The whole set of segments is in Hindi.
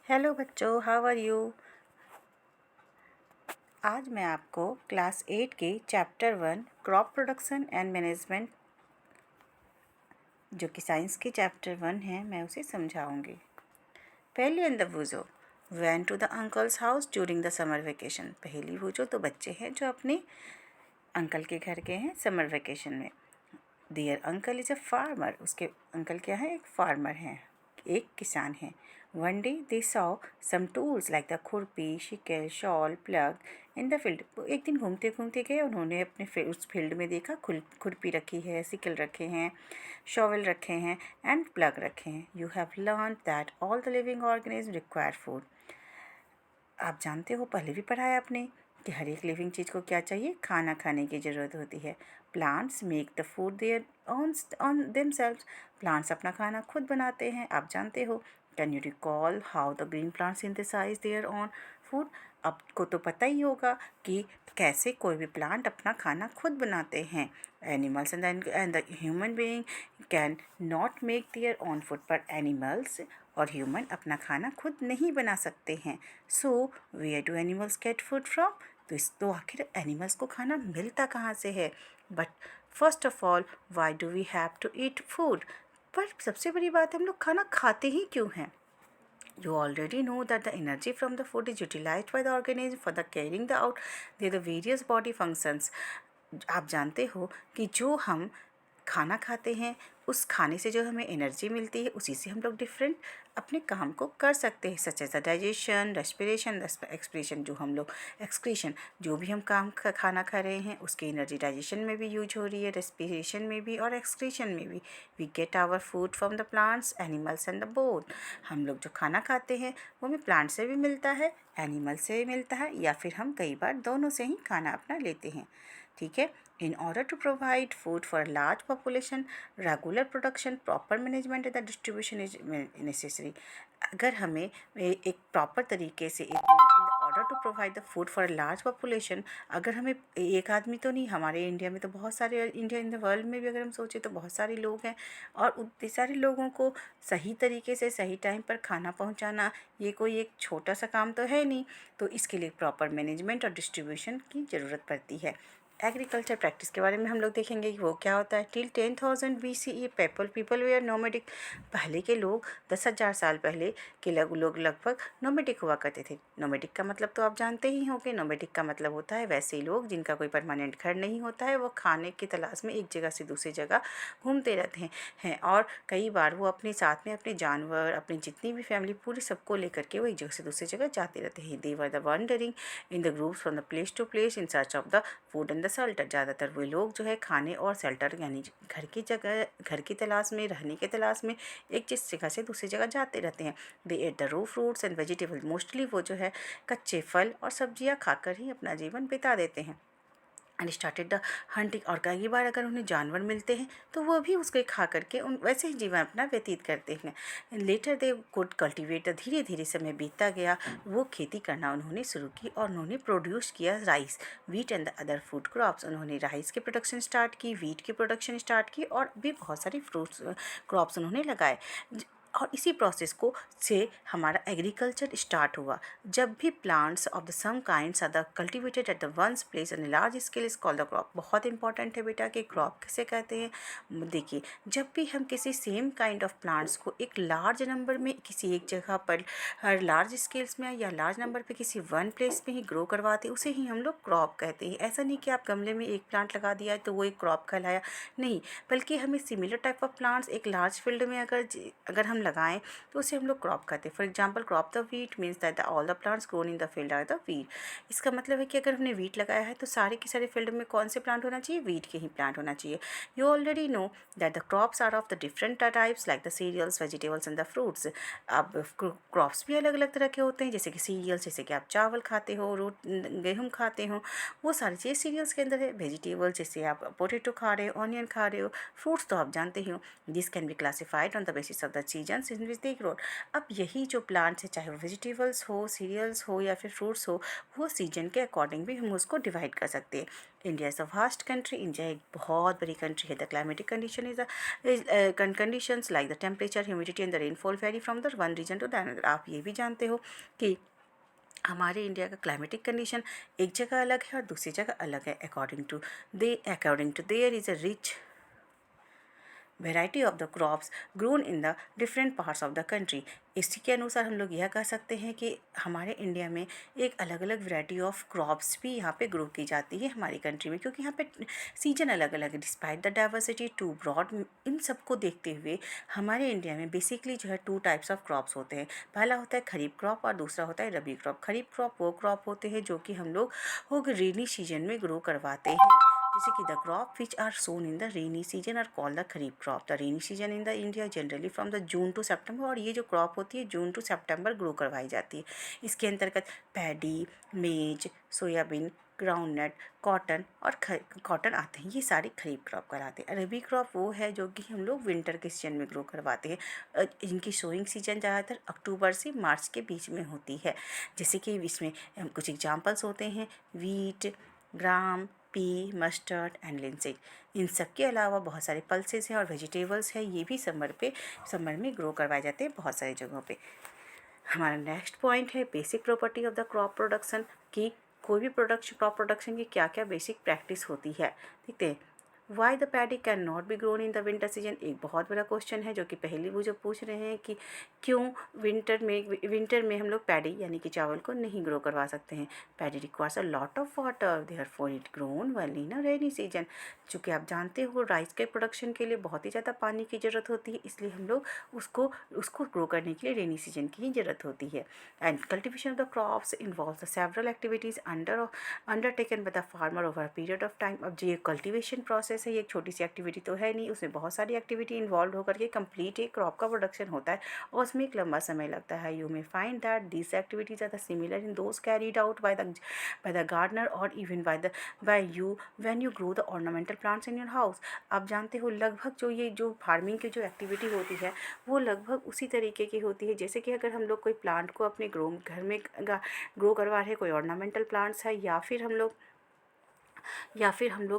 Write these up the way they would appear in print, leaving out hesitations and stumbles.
हेलो बच्चों, हाउ आर यू। आज मैं आपको क्लास 8 के chapter 1 crop production and management जो कि साइंस के चैप्टर 1 है, मैं उसे समझाऊंगी। पहली अंदर went to the uncle's house during the summer vacation. पहली बूझो तो बच्चे हैं जो अपने अंकल के घर गए हैं समर वेकेशन में। Their uncle is a farmer. उसके अंकल क्या है? एक फार्मर हैं, एक किसान हैं। One day they saw some tools like the khurpi, sickle, shovel, plough in the field. एक दिन घूमते घूमते गए, उन्होंने अपने उस फील्ड में देखा खुरपी रखी है, सिकल रखे हैं, शॉवल रखे हैं एंड प्लग रखे हैं। You have learn that all the living organism require food. आप जानते हो, पहले भी पढ़ाया आपने कि हर एक लिविंग चीज़ को क्या चाहिए? खाना खाने की ज़रूरत होती है। Plants make the food their own themselves. Plants अपना खाना खुद बनाते हैं, आप जानते हो। Can you recall how the green plants synthesize their own food? आपको तो पता ही होगा कि कैसे कोई भी प्लांट अपना खाना खुद बनाते हैं। Animals and the human being can not make their own food, पर एनिमल्स और ह्यूमन अपना खाना खुद नहीं बना सकते हैं। So where do animals get food from? तो आखिर एनिमल्स को खाना मिलता कहाँ से है? But first of all, why do we have to eat food? पर सबसे बड़ी बात, हम लोग खाना खाते ही क्यों हैं? You already know that the energy from the food is utilized by the organism for the carrying the out the various body functions. आप जानते हो कि जो हम खाना खाते हैं, उस खाने से जो हमें एनर्जी मिलती है, उसी से हम लोग डिफरेंट अपने काम को कर सकते हैं, such as the digestion, respiration, expression. जो हम लोग एक्सक्रीशन, जो भी हम खाना खा रहे हैं, उसकी एनर्जी डाइजेशन में भी यूज हो रही है, रेस्पिरेशन में भी और एक्सक्रीशन में भी। We get our food from the plants, animals and the both. हम लोग जो खाना खाते हैं वो हमें प्लांट से भी मिलता है, एनिमल से भी मिलता है, या फिर हम कई बार दोनों से ही खाना अपना लेते हैं। ठीक है। In order to provide food for a large population, regular production, proper management and the distribution is necessary. अगर हमें एक प्रॉपर तरीके से order to provide the food for a large population, अगर हमें एक आदमी तो नहीं, हमारे इंडिया में तो बहुत सारे, इंडिया इन द वर्ल्ड में भी अगर हम सोचें तो बहुत सारे लोग हैं, और उतने सारे लोगों को सही तरीके से सही टाइम पर खाना पहुंचाना, ये कोई एक छोटा सा काम तो है नहीं। तो इसके लिए प्रॉपर मैनेजमेंट और डिस्ट्रीब्यूशन की ज़रूरत पड़ती है। एग्रीकल्चर प्रैक्टिस के बारे में हम लोग देखेंगे कि वो क्या होता है। Till 10,000 BCE people were nomadic. पहले के लोग 10,000 साल पहले के लोग लगभग नोमेडिक हुआ करते थे। नोमेडिक का मतलब तो आप जानते ही होंगे। नोमेडिक का मतलब होता है वैसे लोग जिनका कोई परमानेंट घर नहीं होता है, वो खाने की तलाश में एक जगह से दूसरी जगह घूमते रहते हैं और कई बार वो अपने साथ में अपने जानवर, अपनी जितनी भी फैमिली, पूरी सबको लेकर के वो एक जगह से दूसरी जगह जाते रहते हैं। They were the wandering in the groups from the place to place in search of the food and the shelter. ज़्यादातर वे लोग जो है खाने और शेल्टर यानी घर की जगह, घर की तलाश में, रहने की तलाश में एक जिस जगह से दूसरी जगह जाते रहते हैं। They ate the raw fruits and vegetable. Mostly वो जो है कच्चे फल और सब्जियां खाकर ही अपना जीवन बिता देते हैं। And started the hunting. और कई बार अगर उन्हें जानवर मिलते हैं तो वो भी उसको खा करके उन वैसे ही जीवन अपना व्यतीत करते हैं। Later they could cultivate. धीरे धीरे समय बीतता गया, वो खेती करना उन्होंने शुरू की और उन्होंने प्रोड्यूस किया rice, wheat and the other food crops. उन्होंने राइस की प्रोडक्शन स्टार्ट की, वीट की प्रोडक्शन स्टार्ट की और भी बहुत सारी फ्रूट्स क्रॉप्स उन्होंने लगाए। और इसी प्रोसेस को से हमारा एग्रीकल्चर स्टार्ट हुआ। जब भी plants of the some kinds are the cultivated at the once place and large scale is called the crop. बहुत इंपॉर्टेंट है बेटा कि क्रॉप किसे कहते हैं। देखिए, जब भी हम किसी सेम काइंड ऑफ प्लांट्स को एक लार्ज नंबर में किसी एक जगह पर हर लार्ज स्केल्स में या लार्ज नंबर पे किसी वन प्लेस में ही ग्रो करवाते, उसे ही हम लोग क्रॉप कहते हैं। ऐसा नहीं कि आप गमले में एक प्लांट लगा दिया तो वो एक क्रॉप कहलाया, नहीं, बल्कि हमें सिमिलर टाइप ऑफ प्लांट्स एक लार्ज फील्ड में अगर हम लगाएं तो उसे हम लोग क्रॉप कहते हैं। For example, crop the wheat means that all the plants grown in the field are the wheat. इसका मतलब है कि अगर हमने वीट लगाया है तो सारे के सारे फील्ड में कौन से प्लांट होना चाहिए? वीट के ही प्लांट होना चाहिए। You already know that the crops are of the different types like the cereals, vegetables and the fruits. अब क्रॉप्स भी अलग अलग तरह के होते हैं, जैसे कि सीरियल्स, जैसे कि आप चावल खाते हो, गेहूँ खाते हो, वो सारी चीज़ें सीरियल्स के अंदर है। वेजिटेबल जैसे आप पोटैटो खा रहे हो, ऑनियन खा रहे हो। फ्रूट्स तो आप जानते ही हो, this can be classified on the basis of the seasons in which they grow. अब यही जो प्लांट्स है, चाहे वो वेजिटेबल्स हो, सीरियल्स हो या फिर फ्रूट्स हो, वो सीजन के अकॉर्डिंग भी हम उसको डिवाइड कर सकते हैं। India is a vast country, India एक बहुत बड़ी कंट्री है। The climatic condition is conditions like the temperature, humidity and the rainfall vary from the one region to the another. आप ये भी जानते हो कि हमारे इंडिया का क्लाइमेटिक कंडीशन एक जगह अलग है और दूसरी जगह अलग है। According to there is a rich variety of the crops grown in the different parts of the country. इसी के अनुसार हम लोग यह कह सकते हैं कि हमारे इंडिया में एक अलग अलग वैरायटी ऑफ क्रॉप्स भी यहाँ पे ग्रो की जाती है हमारी कंट्री में, क्योंकि यहाँ पे सीजन अलग अलग है। Despite the diversity too broad, इन सबको देखते हुए हमारे इंडिया में बेसिकली जो है 2 टाइप्स ऑफ क्रॉप्स होते हैं। पहला होता है खरीफ क्रॉप और दूसरा होता है रबी क्रॉप। खरीफ क्रॉप वो क्रॉप होते हैं जो कि हम लोग रेनी सीजन में ग्रो करवाते हैं, जैसे कि the crop which are sown in the rainy season are called the kharif crop. The rainy season in the India generally from the June to September, और ये जो क्रॉप होती है जून टू सितंबर ग्रो करवाई जाती है। इसके अंतर्गत पैडी, मेज, सोयाबीन, ग्राउंडनट, कॉटन और कॉटन आते हैं। ये सारी खरीफ क्रॉप कहलाते हैं। अरबी क्रॉप वो है जो कि हम लोग विंटर के सीजन में ग्रो करवाते हैं। इनकी सोइंग सीजन ज़्यादातर अक्टूबर से मार्च के बीच में होती है। जैसे कि इसमें कुछ एग्जाम्पल्स होते हैं, wheat, gram, pea, mustard and linseeds. इन सब के अलावा बहुत सारे पल्सेस हैं और वेजिटेबल्स हैं, ये भी समर में ग्रो करवाए जाते हैं बहुत सारी जगहों पे। हमारा नेक्स्ट पॉइंट है basic property of the crop production, की कोई भी क्रॉप प्रोडक्शन की क्या क्या बेसिक प्रैक्टिस होती है। देखते हैं। Why the paddy can not be grown in the winter season, एक बहुत बड़ा क्वेश्चन है जो कि पहले वो जो पूछ रहे हैं कि क्यों विंटर में हम लोग पैडी यानी कि चावल को नहीं ग्रो करवा सकते हैं। Paddy requires a lot of water, therefore it grown well in a rainy season. चूँकि आप जानते हो राइस के प्रोडक्शन के लिए बहुत ही ज़्यादा पानी की ज़रूरत होती है, इसलिए हम लोग उसको ग्रो करने के लिए रेनी सीजन की ही ज़रूरत होती है। And cultivation of the crops involves the several activities undertaken by the farmer over a period of time. अब जो ये कल्टिवेशन प्रोसेस है, ये एक छोटी सी एक्टिविटी तो है नहीं, उसमें बहुत सारी एक्टिविटी इन्वॉल्व होकर के कंप्लीट एक क्रॉप का प्रोडक्शन होता है और उसमें एक लंबा समय लगता है। You may find that this activities are the similar in those carried out by the gardener और even by you when you grow the ornamental plants in your house. आप जानते हो लगभग जो फार्मिंग की जो एक्टिविटी होती है वो लगभग उसी तरीके की होती है, जैसे कि अगर हम लोग कोई प्लांट को अपने घर में ग्रो करवा रहे हैं, कोई ऑर्नामेंटल प्लांट्स है, या फिर हम लोग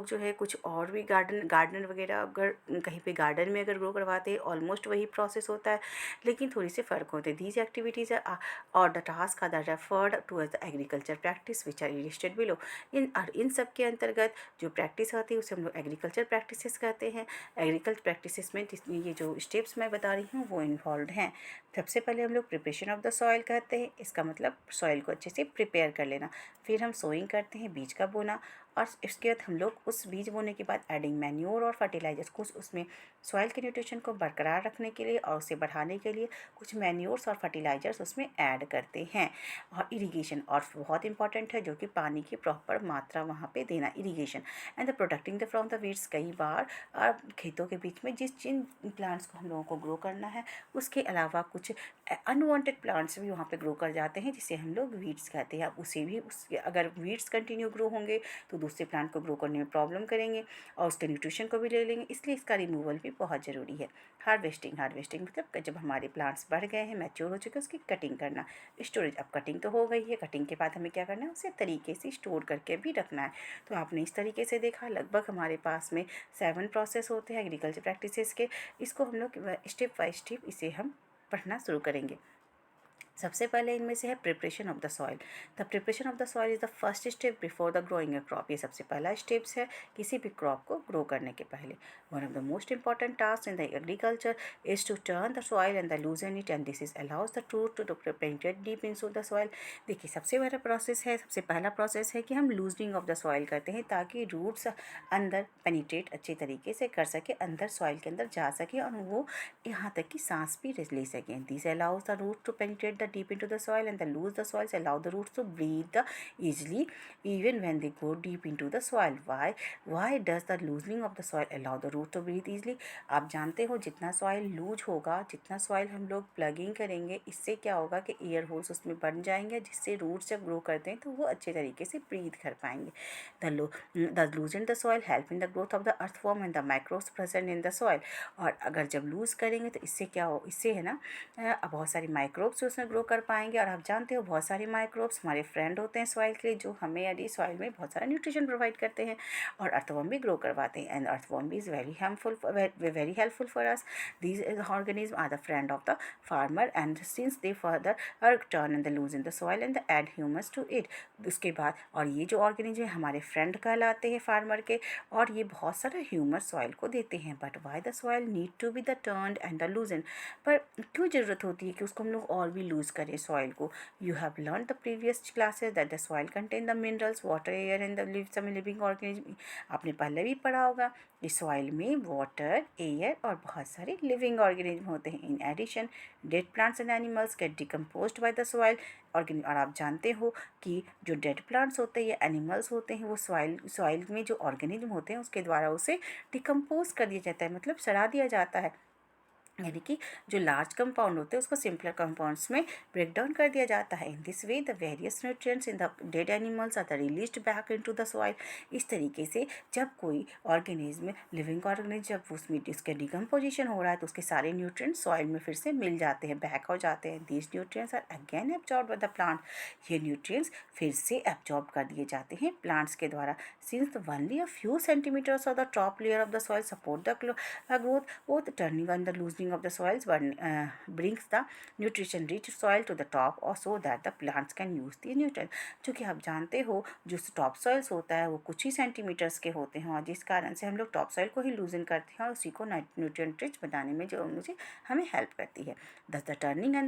जो है कुछ और भी गार्डन वगैरह अगर कहीं पे गार्डन में अगर ग्रो करवाते हैं, ऑलमोस्ट वही प्रोसेस होता है, लेकिन थोड़ी से फ़र्क होते हैं। दीज एक्टिविटीज़ और the task are referred towards the agriculture practice which are listed below. इन सब के अंतर्गत जो प्रैक्टिस होती है उसे हम लोग एग्रीकल्चर प्रैक्टिसेस कहते हैं। एग्रीकल्चर प्रैक्टिसेस में ये जो स्टेप्स मैं बता रही हूँ वो इन्वॉल्व हैं। सबसे पहले हम लोग प्रिपरेशन ऑफ द सॉइल कहते हैं, इसका मतलब सॉइल को अच्छे से प्रिपेयर कर लेना। फिर हम सोइंग करते हैं, बीज का बोना, और इसके बाद हम लोग उस बीज बोने के बाद एडिंग मैन्योर और फर्टिलाइजर्स, कुछ उसमें सॉइल के न्यूट्रिशन को बरकरार रखने के लिए और उसे बढ़ाने के लिए कुछ मैन्योर्स और फर्टिलाइजर्स उसमें ऐड करते हैं। और इरिगेशन और बहुत इंपॉर्टेंट है, जो कि पानी की प्रॉपर मात्रा वहाँ पे देना, irrigation and the protecting the from the weeds. कई बार खेतों के बीच में जिन प्लांट्स को हम लोगों को ग्रो करना है उसके अलावा कुछ अनवांटेड प्लांट्स भी वहाँ पे ग्रो कर जाते हैं, जिसे हम लोग वीड्स कहते हैं। अब उसे भी अगर वीड्स कंटिन्यू ग्रो होंगे तो दूसरे प्लांट को ग्रो करने में प्रॉब्लम करेंगे और उसके न्यूट्रिशन को भी ले लेंगे, इसलिए इसका रिमूवल भी बहुत ज़रूरी है। हार्वेस्टिंग मतलब जब हमारे प्लांट्स बढ़ गए हैं, मैच्योर हो चुके हैं, उसकी कटिंग करना। स्टोरेज, अब कटिंग तो हो गई है, कटिंग के बाद हमें क्या करना है, उसे तरीके से स्टोर करके भी रखना है। तो आपने इस तरीके से देखा, लगभग हमारे पास में 7 प्रोसेस होते हैं एग्रीकल्चर प्रैक्टिसेस के। इसको हम लोग स्टेप बाय स्टेप इसे हम पढ़ना शुरू करेंगे। सबसे पहले इनमें से है preparation of the soil. The preparation of the soil is the first step before the growing a crop. ये सबसे पहला स्टेप्स है किसी भी क्रॉप को ग्रो करने के पहले। One of the most important task in the agriculture is to turn the soil and the loosen it, and this is allows the root to penetrate deep into the soil. देखिए, सबसे बड़ा प्रोसेस है, सबसे पहला प्रोसेस है कि हम लूजनिंग ऑफ द सॉइल करते हैं, ताकि रूट्स अंदर पेनिट्रेट अच्छे तरीके से कर सके, अंदर सॉइल के अंदर जा सके और वो यहाँ तक कि सांस भी ले सकें। This allows the root to penetrate the deep into the soil, and the loose the soils allow the roots to breathe easily even when they go deep into the soil. Why does the loosening of the soil allow the root to breathe easily? आप जानते हो जितना सॉइल लूज होगा, जितना सॉइल हम लोग प्लगिंग करेंगे, इससे क्या होगा कि एयर होल्स उसमें बन जाएंगे, जिससे रूट्स जब ग्रो करते हैं तो वो अच्छे तरीके से ब्रीथ कर पाएंगे. The लूजन the soil help in the growth of the earthworm and the microbes present in the soil. और अगर जब लूज़ करेंगे तो इससे क्या हो, इससे है ना बहुत सारी माइक्रोब्स उसमें ग्रो कर पाएंगे. और आप जानते हो बहुत सारे माइक्रोब्स हमारे फ्रेंड होते हैं सॉइल के लिए, जो हमें यदि सॉइल में बहुत सारा न्यूट्रिशन प्रोवाइड करते हैं और अर्थवॉर्म भी ग्रो करवाते हैं. एंड अर्थवॉर्म भी is very helpful for us. These organism are the friend of the farmer and since they further turn in the loose in the soil and add humus to it. उसके बाद और ये जो ऑर्गेनिज्म है हमारे फ्रेंड कहलाते हैं फार्मर के, और ये बहुत सारा ह्यूमस सॉइल को देते हैं. But why the soil need to be the turned and the loosen. पर क्यों ज़रूरत होती है कि उसको हम लोग और भी लूज़ करें सॉइल को? You have learn the previous classes that the soil contain the minerals, water, air and the some living organism. आपने पहले भी पढ़ा होगा इस सॉइल में वाटर, एयर और बहुत सारे लिविंग ऑर्गेनिज्म होते हैं. In addition dead plants and animals get decomposed by the soil organism. और आप जानते हो कि जो डेड प्लांट्स होते हैं या एनिमल्स होते हैं वो सॉइल में जो ऑर्गेनिज्म होते हैं उसके द्वारा उसे डिकम्पोज कर दिया जाता है, मतलब सड़ा दिया जाता है. यानी कि जो लार्ज कंपाउंड होते हैं उसको सिंपलर कंपाउंड्स में ब्रेक डाउन कर दिया जाता है. In this way the various nutrients in the dead animals are the released back into the soil. इस तरीके से जब कोई ऑर्गेनिज्म लिविंग ऑर्गेनिज्म जब उसमें इसका डिकम्पोजिशन हो रहा है तो उसके सारे न्यूट्रिएंट्स सॉइल में फिर से मिल जाते हैं, बैक हो जाते हैं. These nutrients are again absorb by the plant. ये न्यूट्रिएंट्स फिर से एब्जॉर्ब कर दिए जाते हैं प्लांट्स के द्वारा. Since only a few centimetres of the top layer of the soil support the growth, both turning and the loosening of the soils brings the nutrition rich soil to the top or so that the plants can use the nutrient. चूँकि आप जानते हो जो टॉप सॉइल्स होता है वो कुछ ही सेंटीमीटर्स के होते हैं और जिस कारण से हम लोग टॉप सॉइल को ही लूजन करते हैं और उसी को न्यूट्रिएंट रिच बनाने में जो मुझे हमें हेल्प करती है. Thus the turning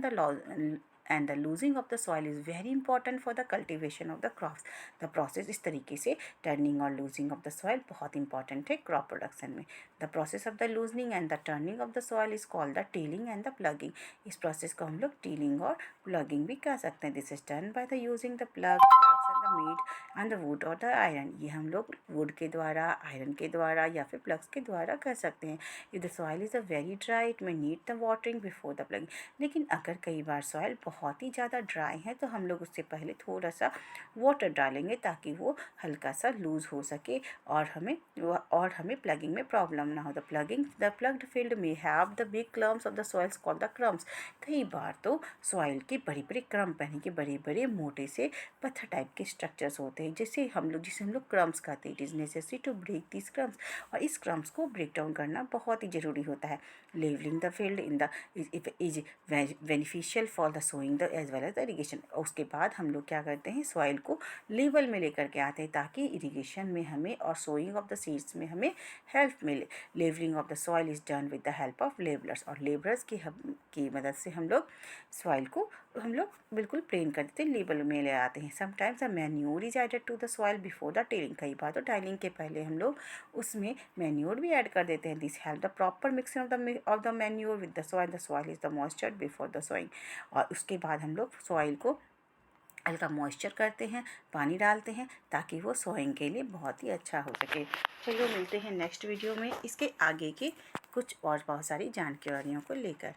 and the losing of the soil is very important for the cultivation of the crops. The process इस तरीके से turning और losing of the soil बहुत important है crop production में. The process of the loosening and the turning of the soil is called the tilling and the plugging. इस process को हम लोग tilling और plugging भी कह सकते हैं. This is done by the using the plugs and the meat and the wood or the iron. ये हम लोग wood के द्वारा, iron के द्वारा या फिर plugs के द्वारा कर सकते हैं. If the soil is a very dry, it may need the watering before the plugging. लेकिन अगर कई बार सॉइल बहुत ही ज़्यादा ड्राई है तो हम लोग उससे पहले थोड़ा सा वाटर डालेंगे ताकि वो हल्का सा लूज़ हो सके और हमें प्लगिंग में प्रॉब्लम ना हो. द प्लग्ड फील्ड में have the big clumps of the soils called the crumbs. कई बार तो सॉइल के बड़े बड़े क्रम्प यानी कि बड़े बड़े मोटे से पत्थर टाइप के स्ट्रक्चर्स होते हैं जिसे हम लोग क्रम्स कहते हैं. It is necessary to break this crumbs. और इस क्रम्स को ब्रेक डाउन करना बहुत ही ज़रूरी होता है. Levelling the field in the is beneficial for the sowing the as well as the irrigation. उसके बाद हम लोग क्या करते हैं सॉइल को लेवल में लेकर के आते हैं ताकि इरीगेशन में हमें और सोइंग ऑफ द सीड्स में हमें हेल्प मिले. Levelling of the soil is done with the help of levellers. और लेबरर्स की मदद से हम लोग सॉइल को बिल्कुल प्लेन कर देते हैं, लेवल में ले आते हैं. Sometimes the manure is added to the soil before the tilling. कई बार तो टाइलिंग के पहले हम लोग उसमें मैन्योर भी ऐड कर देते हैं. This help the proper mixing of the manure with the soil. The soil is the moisture before the sowing. और उसके बाद हम लोग सॉइल को हल्का मॉइस्चर करते हैं, पानी डालते हैं ताकि वो सोइंग के लिए बहुत ही अच्छा हो सके. चलो मिलते हैं नेक्स्ट वीडियो में इसके आगे के कुछ और बहुत सारी जानकारियों को लेकर.